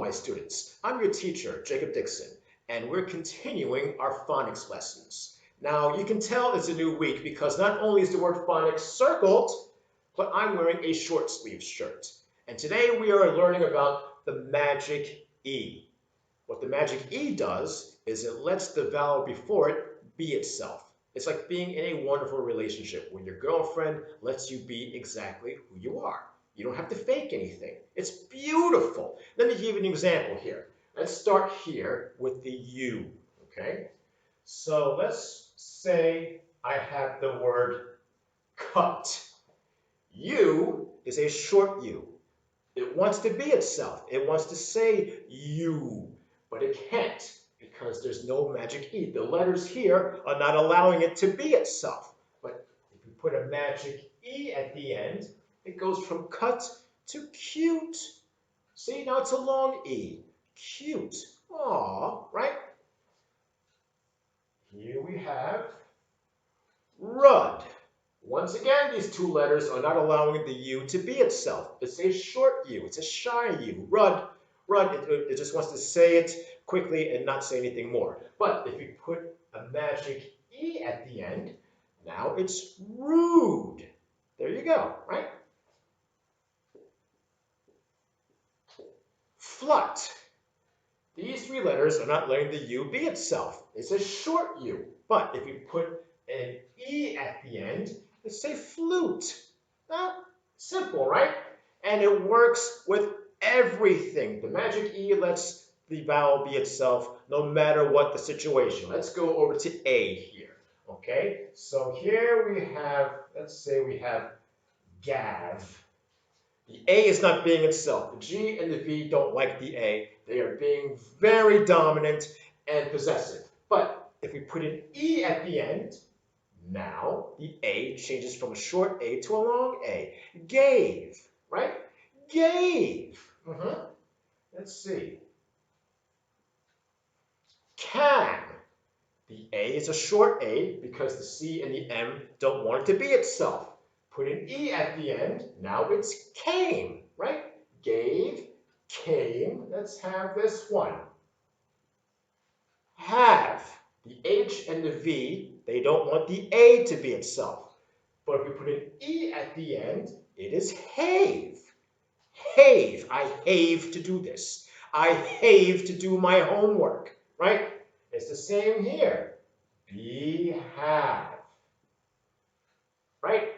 my students. I'm your teacher, Jacob Dixon, and we're continuing our phonics lessons. Now, you can tell it's a new week because not only is the word phonics circled, but I'm wearing a short sleeve shirt. And today we are learning about the magic E. What the magic E does is it lets the vowel before it be itself. It's like being in a wonderful relationship when your girlfriend lets you be exactly who you are. You don't have to fake anything. It's beautiful. Let me give you an example here. Let's start here with the U, okay? So let's say I have the word cut. U is a short U. It wants to be itself. It wants to say you, but it can't because there's no magic E. The letters here are not allowing it to be itself. But if you put a magic E at the end, it goes from cut to cute. See, now it's a long E. Cute. Aw, right? Here we have rud. Once again, these two letters are not allowing the U to be itself. It's a short U. It's a shy U. Rud. Rud, it just wants to say it quickly and not say anything more. But if you put a magic E at the end, now it's rude. There you go, right? Flut. These three letters are not letting the U be itself. It's a short U. But if you put an E at the end, let's say flute. Simple, right? And it works with everything. The magic E lets the vowel be itself no matter what the situation. Let's go over to A here. Okay, so here we have, let's say we have Gav. The A is not being itself. The G and the V don't like the A. They are being very dominant and possessive. But if we put an E at the end, now the A changes from a short A to a long A. Gave, right? Gave. Let's see. Can. The A is a short A because the C and the M don't want it to be itself. Put an E at the end. Now it's came, right? Gave, came. Let's have this one. Have. The H and the V, they don't want the A to be itself. But if we put an E at the end, it is have. Have. I have to do this. I have to do my homework, right? It's the same here. Behave. Right?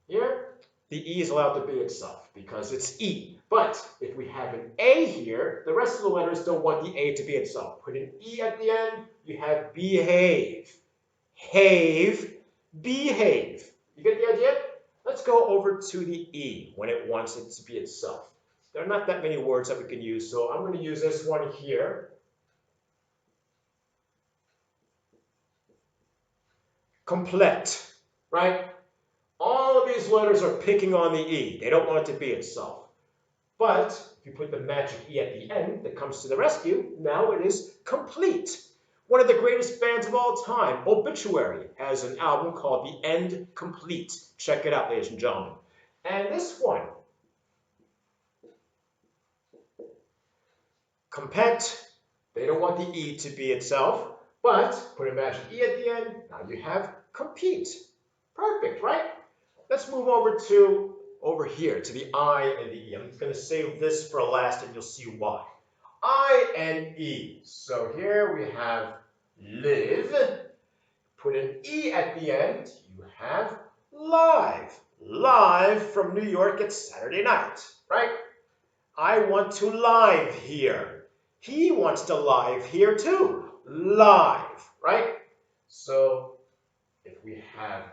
Here, the E is allowed to be itself because it's E. But if we have an A here, the rest of the letters don't want the A to be itself. Put an E at the end, you have behave. Have, behave. You get the idea? Let's go over to the E when it wants it to be itself. There are not that many words that we can use, so I'm going to use this one here. Complete, right? All of these letters are picking on the E. They don't want it to be itself. But if you put the magic E at the end that comes to the rescue, now it is complete. One of the greatest bands of all time, Obituary, has an album called The End Complete. Check it out, ladies and gentlemen. And this one, compete, they don't want the E to be itself, but put a magic E at the end, now you have compete. Perfect, right? Let's move over here to the I and the E. I'm going to save this for last and you'll see why. I and E. So here we have live. Put an E at the end. You have live. Live from New York at Saturday night, right? I want to live here. He wants to live here too. Live, right? So if we have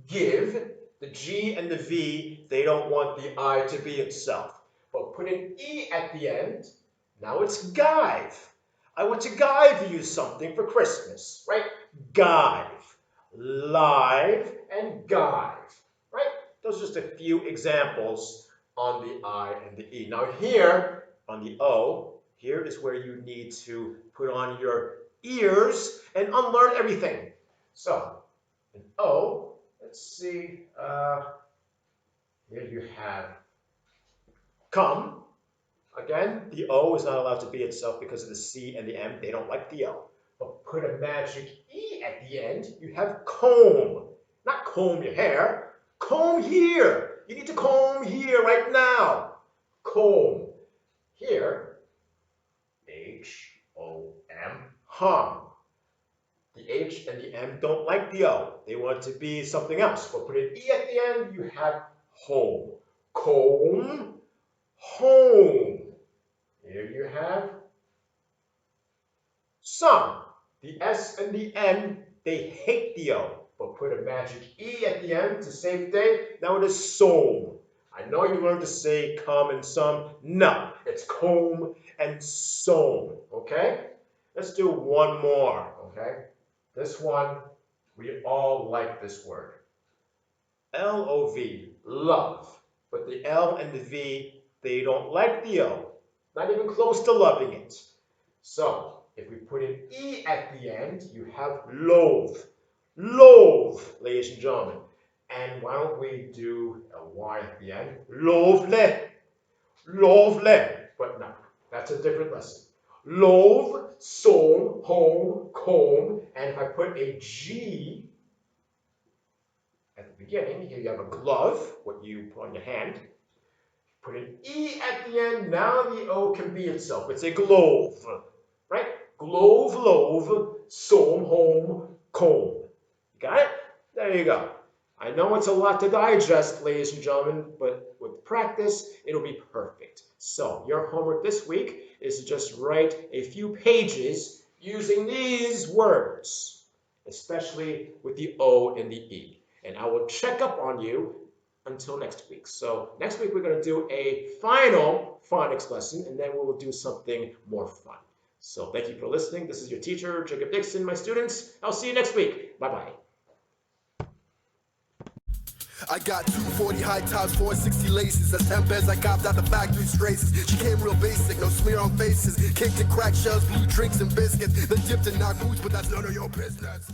give, the G and the V, they don't want the I to be itself. But put an E at the end, now it's give. I want to give you something for Christmas, right? Give. Live and give, right? Those are just a few examples on the I and the E. Now here, on the O, here is where you need to put on your ears and unlearn everything. So, an O, let's see, here you have come, Again, the O is not allowed to be itself because of the C and the M. They don't like the O. But put a magic E at the end, you have comb. Not comb your hair. Comb here. You need to comb here right now. Comb. Here, H-O-M, hum. The H and the M don't like the O. They want it to be something else. But put an E at the end, you have home. Comb, home. Here you have some. The S and the M, they hate the O. But put a magic E at the end to save the day. Now it is some. I know you learned to say come and some. No, it's comb and some. Okay? Let's do one more. Okay? This one, we all like this word. L-O-V, love. But the L and the V, they don't like the O. Not even close to loving it. So, if we put an E at the end, you have loathe. Loathe, ladies and gentlemen. And why don't we do a Y at the end? Loathe. Loathe. But no, that's a different lesson. Loathe, some, home, comb. And if I put a G at the beginning, here you have a glove, what you put on your hand. Put an E at the end, now the O can be itself. It's a glove, right? Glove, loathe, some, home, comb. Got it? There you go. I know it's a lot to digest, ladies and gentlemen, but with practice, it'll be perfect. So your homework this week is to just write a few pages using these words, especially with the O and the E. And I will check up on you until next week. So next week we're going to do a final phonics lesson, and then we will do something more fun. So thank you for listening. This is your teacher, Jacob Dixon. My students, I'll see you next week. Bye-bye. I got 240 high tops, 460 laces. That's 10 pairs I copped out the factory traces. She came real basic, no smear on faces. Cake to crack shells, blue drinks and biscuits. Then dipped in knock boots, but that's none of your business.